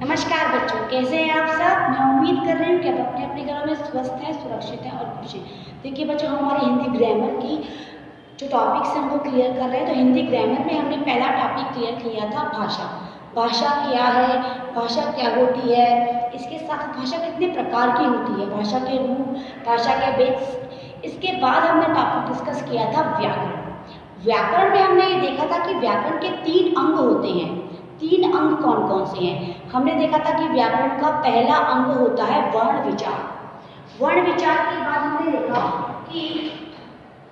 नमस्कार बच्चों, कैसे हैं आप सब। मैं उम्मीद कर रही हूँ कि आप अपने अपने घरों में स्वस्थ हैं, सुरक्षित हैं और खुश हैं। देखिए बच्चों, हम हमारे हिंदी ग्रामर की जो टॉपिक्स हैं वो क्लियर कर रहे हैं। तो हिंदी ग्रामर में हमने पहला टॉपिक क्लियर किया था भाषा। भाषा क्या है, भाषा क्या होती है, इसके साथ भाषा कितने प्रकार की होती है, भाषा के रूप, भाषा के बेस। इसके बाद हमने टॉपिक डिस्कस किया था व्याकरण। व्याकरण में हमने ये देखा था कि व्याकरण के 3 अंग होते हैं। 3 अंग कौन कौन से हैं। हमने देखा था कि व्याकरण का पहला अंग होता है वर्ण विचार। वर्ण विचार के बाद हमने देखा कि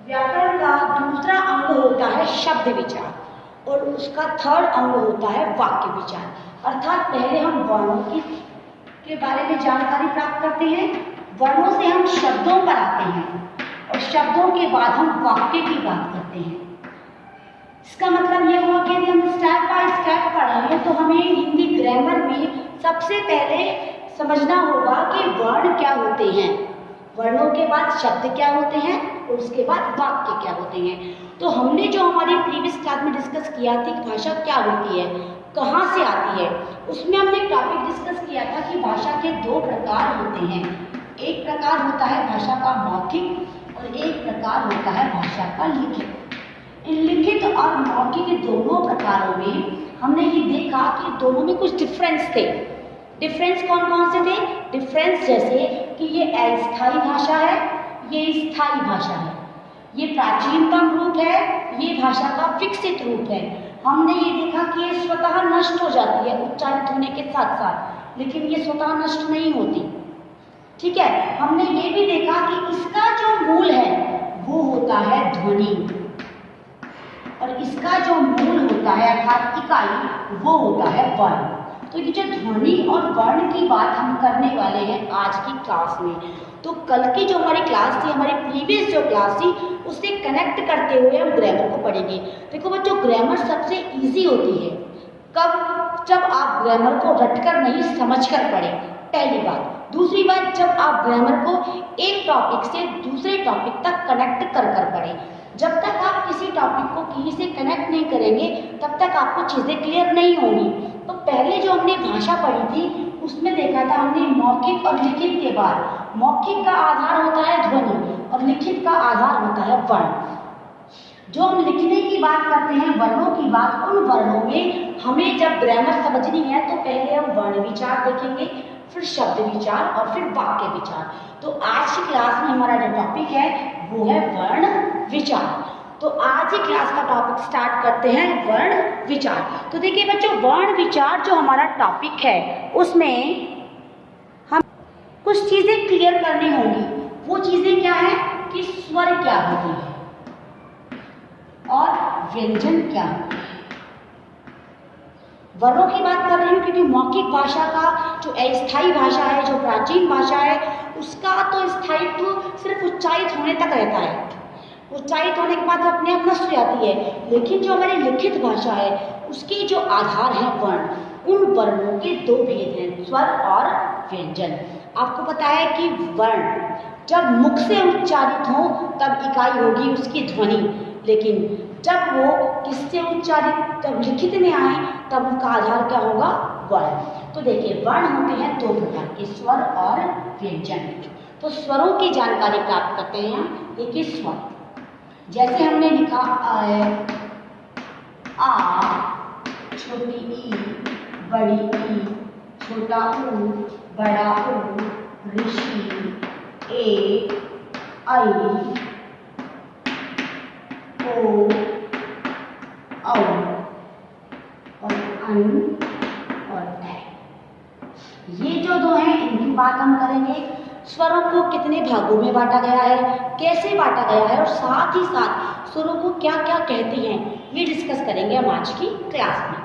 व्याकरण का दूसरा अंग होता है शब्द विचार और उसका थर्ड अंग होता है वाक्य विचार। अर्थात पहले हम वर्णों के बारे में जानकारी प्राप्त करते हैं, वर्णों से हम शब्दों पर आते हैं और शब्दों के बाद हम वाक्य की बात करते हैं। इसका मतलब ये हुआ कि यदि हम स्टेप बाय स्टेप पढ़ें तो हमें हिंदी ग्रामर में सबसे पहले समझना होगा कि वर्ण क्या होते हैं, वर्णों के बाद शब्द क्या होते हैं और उसके बाद वाक्य क्या होते हैं। तो हमने जो हमारी प्रीवियस क्लास में डिस्कस किया थी कि भाषा क्या होती है, कहाँ से आती है, उसमें हमने टॉपिक डिस्कस किया था कि भाषा के 2 प्रकार होते हैं। एक प्रकार होता है भाषा का मौखिक और एक प्रकार होता है भाषा का लिखित। इन लिखित और मौखिक दोनों प्रकारों में हमने ये देखा कि दोनों में कुछ डिफरेंस थे। डिफरेंस कौन कौन से थे। डिफरेंस जैसे कि ये अस्थायी भाषा है, ये स्थायी भाषा है, ये प्राचीनतम रूप है, ये भाषा का विकसित रूप है। हमने ये देखा कि ये स्वतः नष्ट हो जाती है उच्चारित होने के साथ साथ, लेकिन ये स्वतः नष्ट नहीं होती। ठीक है, हमने ये भी देखा कि इसका जो मूल है वो होता है ध्वनि और इसका जो मूल होता है अर्थात इकाई वो होता है वर्ण। तो ये जो ध्वनि और वर्ण की बात हम करने वाले हैं आज की क्लास में। तो कल की जो हमारी क्लास थी, हमारी प्रीवियस जो क्लास थी, उससे कनेक्ट करते हुए हम ग्रामर को पढ़ेंगे। देखो बच्चों, ग्रामर सबसे इजी होती है कब, जब आप ग्रामर को रटकर नहीं समझकर पढ़ें, पहली बात। दूसरी बात, जब आप ग्रामर को एक टॉपिक से दूसरे टॉपिक तक कनेक्ट कर पढ़ें। जब तक आप किसी टॉपिक को कहीं से कनेक्ट नहीं करेंगे तब तक आपको चीज़ें क्लियर नहीं होंगी। तो पहले जो हमने भाषा पढ़ी थी उसमें देखा था हमने मौखिक और लिखित के बाद। मौखिक का आधार होता है ध्वनि और लिखित का आधार होता है वर्ण। जो हम लिखने की बात करते हैं, वर्णों की बात, उन वर्णों में हमें जब ग्रामर समझनी है तो पहले हम वर्ण विचार देखेंगे, फिर शब्द विचार और फिर वाक्य विचार। तो आज की क्लास में हमारा जो टॉपिक है वो है वर्ण विचार। तो आज ही क्लास का टॉपिक स्टार्ट करते हैं, वर्ण विचार। तो देखिए बच्चों, वर्ण विचार जो हमारा टॉपिक है उसमें हम कुछ चीजें क्लियर करनी होंगी। वो चीजें क्या है कि स्वर क्या होती है और व्यंजन क्या होती है। वर्णों की बात कर रही हूँ क्योंकि मौखिक भाषा का जो अस्थायी भाषा है, जो प्राचीन भाषा है, उसका तो स्थायित्व सिर्फ उच्चारित होने तक रहता है। उच्चारित होने के बाद अपने आप नष्ट हो जाती है। लेकिन जो हमारी लिखित भाषा है उसके जो आधार है वर्ण, उन वर्णों के 2 भेद हैं, स्वर और व्यंजन। आपको पता है कि वर्ण जब मुख से उच्चारित हो तब इकाई होगी उसकी ध्वनि, लेकिन जब वो किससे उच्चारित, जब लिखित में आए तब उनका आधार क्या होगा, वर्ण। तो देखिए, वर्ण होते हैं 2 प्रकार के, स्वर और व्यंजन। तो स्वरों की जानकारी प्राप्त करते हैं हम। देखिए स्वर, जैसे हमने लिखा आ, छोटी ई, बड़ी ई, छोटा ऊ, बड़ा ऊ, ऋषि, ए, आई, ओ, औ और अन और ऐ। ये जो 2 हैं इनकी बात हम करेंगे। स्वरों को कितने भागों में बांटा गया है, कैसे बांटा गया है और साथ ही साथ स्वरों को क्या क्या कहते हैं, ये डिस्कस करेंगे हम आज की क्लास में।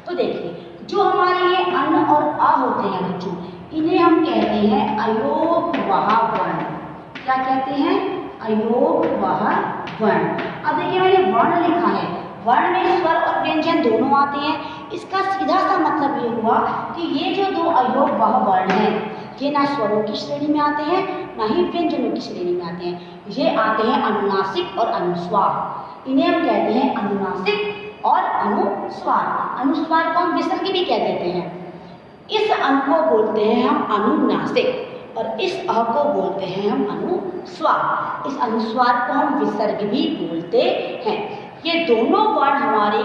तो देखिए, जो हमारे ये अन और अ होते हैं बच्चों, इन्हें हम कहते हैं अयोगवाह वर्ण। क्या कहते हैं, अयोगवाह वर्ण। अब देखिए, मैंने वर्ण लिखा है, वर्ण में स्वर और व्यंजन दोनों आते हैं। इसका सीधा सा मतलब ये हुआ कि ये जो 2 अयोगवाह वर्ण हैं ये ना स्वरों की श्रेणी में आते हैं ना ही व्यंजनों की श्रेणी में आते हैं। ये आते हैं अनुनासिक और अनुस्वार। इन्हें हम कहते हैं अनुनासिक और अनुस्वार। अनुस्वार को हम विसर्ग भी कह देते हैं। इस अन को बोलते हैं हम अनुनासिक और इस अ को बोलते हैं हम अनुस्वार। इस अनुस्वार को हम विसर्ग भी बोलते हैं। ये दोनों वर्ण हमारी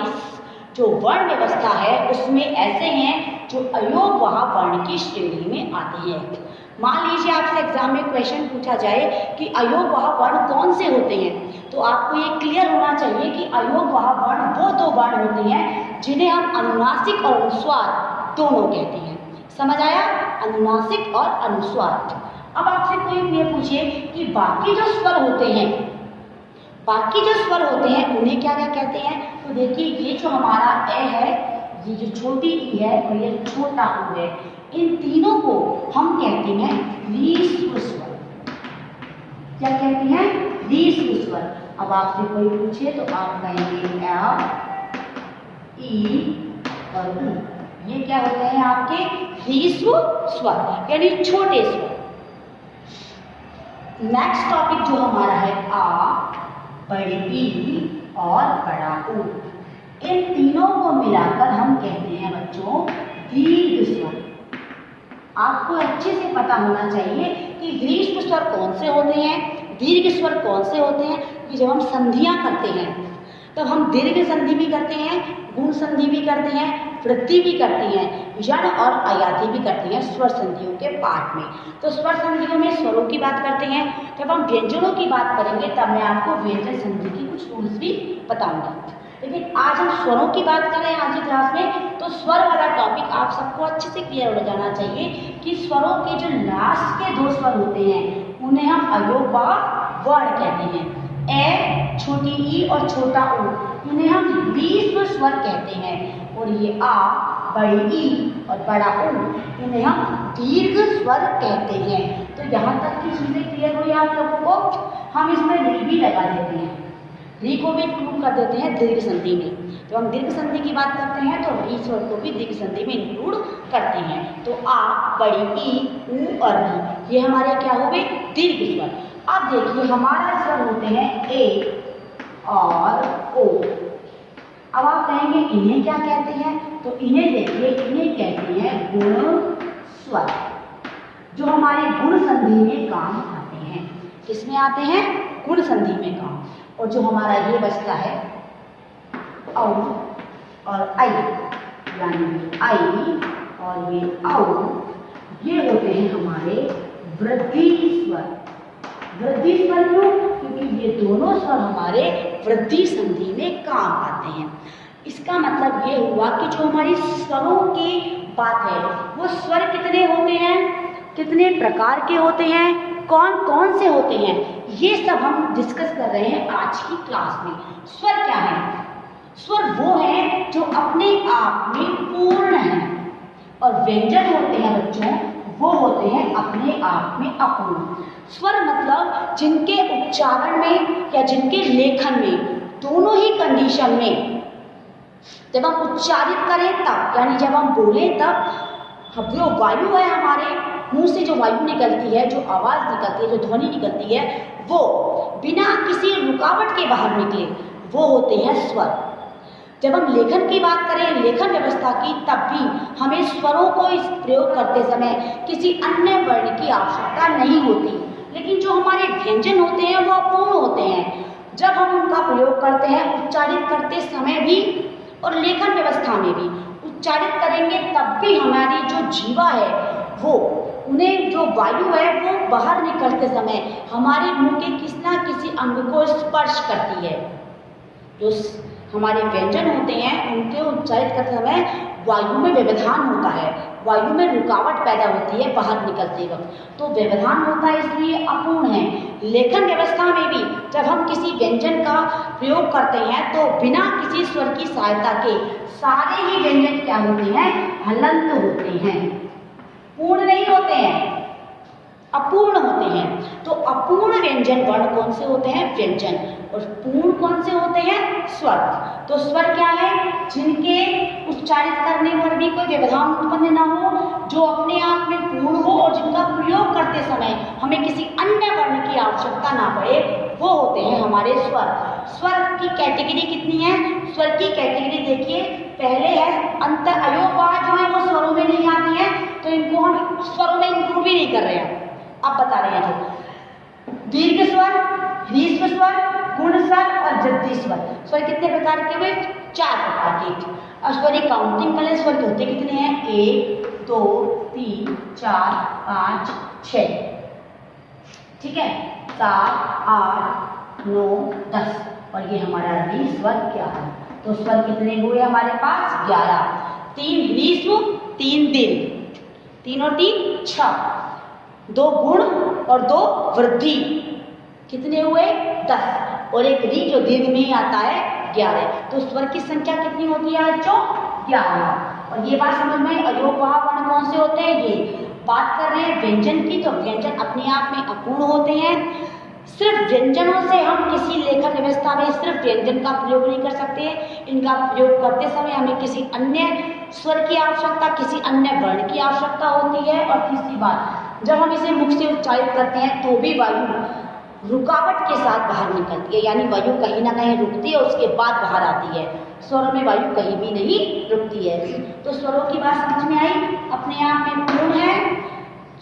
जो वर्ण व्यवस्था है उसमें ऐसे हैं जो अयोगवाह वर्ण की श्रेणी में आते हैं। मान लीजिए आपसे एग्जाम में क्वेश्चन पूछा जाए कि अयोगवाह वर्ण कौन से होते हैं, तो आपको ये क्लियर होना चाहिए कि अयोगवाह वर्ण वो दो वर्ण होते हैं जिन्हें हम अनुनासिक और अनुस्वार दोनों कहते हैं। समझ आया? अनुनासिक और अनुस्वार। अब आपसे कोई ये पूछे कि बाकी जो स्वर होते हैं, बाकी जो स्वर होते हैं उन्हें क्या क्या कहते हैं, तो देखिए ये जो हमारा ए है, ये जो छोटी ई है और ये छोटा ऊ है, इन तीनों को हम कहते हैं ह्रीस्व स्वर। क्या कहते हैं? ह्रीस्व स्वर। अब आपसे कोई पूछे तो आप कहेंगे आ, ई और ऊ, ये क्या होते हैं आपके ह्रीस्व स्वर यानी छोटे स्वर। नेक्स्ट टॉपिक जो हमारा है आ, बड़ी ई और बड़ा ऊ, इन तीनों को मिलाकर हम कहते हैं बच्चों दीर्घ स्वर। आपको अच्छे से पता होना चाहिए कि ह्रीस्व स्वर कौन से होते हैं, दीर्घ स्वर कौन से होते हैं। कि जब हम संधियां करते हैं तब हम दीर्घ संधि भी करते हैं, गुण संधि भी करते हैं, वृद्धि भी करते हैं, यण और अयाति भी करते हैं स्वर संधियों के पाठ में। तो स्वर संधियों में स्वरों की बात करते हैं। जब हम व्यंजनों की बात करेंगे तब मैं आपको व्यंजन संधि की कुछ रूल्स भी बताऊंगी। लेकिन आज हम स्वरों की बात कर रहे हैं आज की क्लास में, तो स्वर वाला टॉपिक आप सबको अच्छे से क्लियर हो जाना चाहिए कि स्वरों के जो लास्ट के दो स्वर होते हैं उन्हें हम अयोगवाह वर्ण कहते हैं। ए, छोटी ई और छोटा ऊ, इन्हें हम ह्रीस्व स्वर कहते हैं। और ये आ, बड़ी ई और बड़ा ऊ, इन्हें हम दीर्घ स्वर कहते हैं। तो यहाँ तक की चीजें क्लियर हुई आप लोगों को। हम इसमें री भी लगा देते हैं, री को भी इंक्लूड कर देते हैं दीर्घ संधि में। जब हम दीर्घ संधि की बात करते हैं तो री स्वर को भी दीर्घ संधि में इंक्लूड करते हैं। तो आ, बड़ी ई, ऊ और री, ये हमारे क्या हो गए दीर्घ स्वर। अब देखिए हमारा स्वर होते हैं ए और ओ। अब आप कहेंगे इन्हें क्या कहते हैं, तो इन्हें देखिए इन्हें कहते हैं गुण स्वर, जो हमारे गुण संधि में काम आते हैं। किसमें आते हैं? गुण संधि में काम। और जो हमारा ये बचता है औ और आई, यानी आई और ये औ, ये होते हैं हमारे वृद्धि स्वर। वृद्धि स्वर क्यों? क्योंकि ये दोनों स्वर हमारे वृद्धि संधि में काम आते हैं। इसका मतलब ये हुआ कि जो हमारी स्वरों की बात है वो स्वर कितने होते हैं, कितने प्रकार के होते हैं, कौन कौन से होते हैं, ये सब हम डिस्कस कर रहे हैं आज की क्लास में। स्वर क्या है? स्वर वो है जो अपने आप में पूर्ण है, और व्यंजन होते हैं बच्चों वो होते हैं अपने आप में अपूर्ण। स्वर मतलब जिनके उच्चारण में या जिनके लेखन में, दोनों ही कंडीशन में, जब हम उच्चारित करें तब, यानी जब हम बोलें तब जो वायु है हमारे मुंह से, जो वायु निकलती है, जो आवाज़ निकलती है, जो ध्वनि निकलती है, वो बिना किसी रुकावट के बाहर निकले, वो होते हैं स्वर। जब हम लेखन की बात करें, लेखन व्यवस्था की, तब भी हमें स्वरों को इस प्रयोग करते समय किसी अन्य वर्ण की आवश्यकता नहीं होती। लेकिन जो हमारे व्यंजन होते हैं वो अपूर्ण होते हैं। जब हम उनका प्रयोग करते हैं उच्चारित करते समय भी और लेखन व्यवस्था में भी, उच्चारित करेंगे तब भी हमारी जो जीवा है वो, उन्हें जो वायु है वो बाहर निकलते समय हमारे मुंह के किसी न किसी अंग को स्पर्श करती है। जो हमारे व्यंजन होते हैं उनके उच्चारित करते समय वायु में व्यवधान होता है, वायु में रुकावट पैदा होती है बाहर निकलते वक्त, तो व्यवधान होता है इसलिए अपूर्ण है। लेखन व्यवस्था में भी जब हम किसी व्यंजन का प्रयोग करते हैं तो बिना किसी स्वर की सहायता के सारे ही व्यंजन क्या होते हैं? हलंत होते हैं, पूर्ण नहीं होते हैं, अपूर्ण होते हैं। तो अपूर्ण व्यंजन वर्ण कौन से होते हैं? व्यंजन। और पूर्ण कौन से होते हैं? स्वर। तो स्वर क्या है? जिनके उच्चारित करने पर भी कोई व्यवधान उत्पन्न ना हो, जो अपने आप में पूर्ण हो और जिनका प्रयोग करते समय हमें किसी अन्य वर्ण की आवश्यकता ना पड़े, वो होते हैं हमारे स्वर। स्वर की कैटेगरी कितनी है? स्वर की कैटेगरी देखिए, पहले है अंतर अयोगवाह, जो है वो स्वरों में नहीं आती है, स्वरों में इंक्लूड भी नहीं कर रहे हैं, अब बता रहे हैं जो दीर्घ स्वर, ह्रस्व स्वर, गुण स्वर और जद्दी स्वर। स्वर कितने प्रकार के हुए? 4 प्रकार के। अब स्वर की काउंटिंग कर लें, स्वर के होते कितने हैं? 1 2 3 4 5 6, ठीक है, 7 8 9 10, और ये हमारा री स्वर 11। तो स्वर कितने हुए हमारे पास? 11। 3 ह्रस्व, 3 दीर्घ, 3 और 3 6, 2 गुण और 2 वृद्धि, कितने हुए? 10, और एक री जो दीर्घ में ही आता है 11। तो स्वर की संख्या कितनी होती है बच्चों? 11। और ये बात समझ में, अयोगवाह वर्ण कौन से होते हैं? ये बात कर रहे हैं व्यंजन की, तो व्यंजन अपने आप में अपूर्ण होते हैं। सिर्फ व्यंजनों से हम किसी लेखन व्यवस्था में सिर्फ व्यंजन का प्रयोग नहीं कर सकते। इनका प्रयोग करते समय हमें किसी अन्य स्वर की आवश्यकता, किसी अन्य वर्ण की आवश्यकता होती है। और तीसरी बात, जब हम इसे मुख से उच्चारित करते हैं तो भी वायु रुकावट के साथ बाहर निकलती है, यानी वायु कहीं ना कहीं रुकती है, उसके बाद बाहर आती है। स्वरों में वायु कहीं भी नहीं रुकती है। तो स्वरों की बात समझ में आई। अपने आप में पूर्ण है,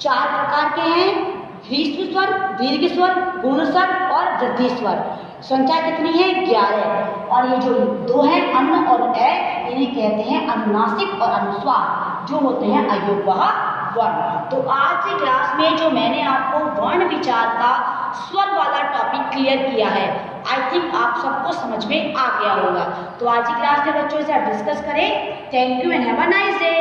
4 प्रकार के हैं, ह्रस्व स्वर, दीर्घ स्वर, गुण स्वर और वृद्धि स्वर। संख्या कितनी है? 11। और ये जो 2 है अन्न और ए, इन्हें कहते हैं अनुनासिक और अनुस्वार, जो होते हैं अयोगवाह वर्ण। तो आज की क्लास में जो मैंने आपको वर्ण विचार का स्वर वाला टॉपिक क्लियर किया है, आई थिंक आप सबको समझ में आ गया होगा। तो आज की क्लास में बच्चों से आप डिस्कस करें। Thank you and have a nice day.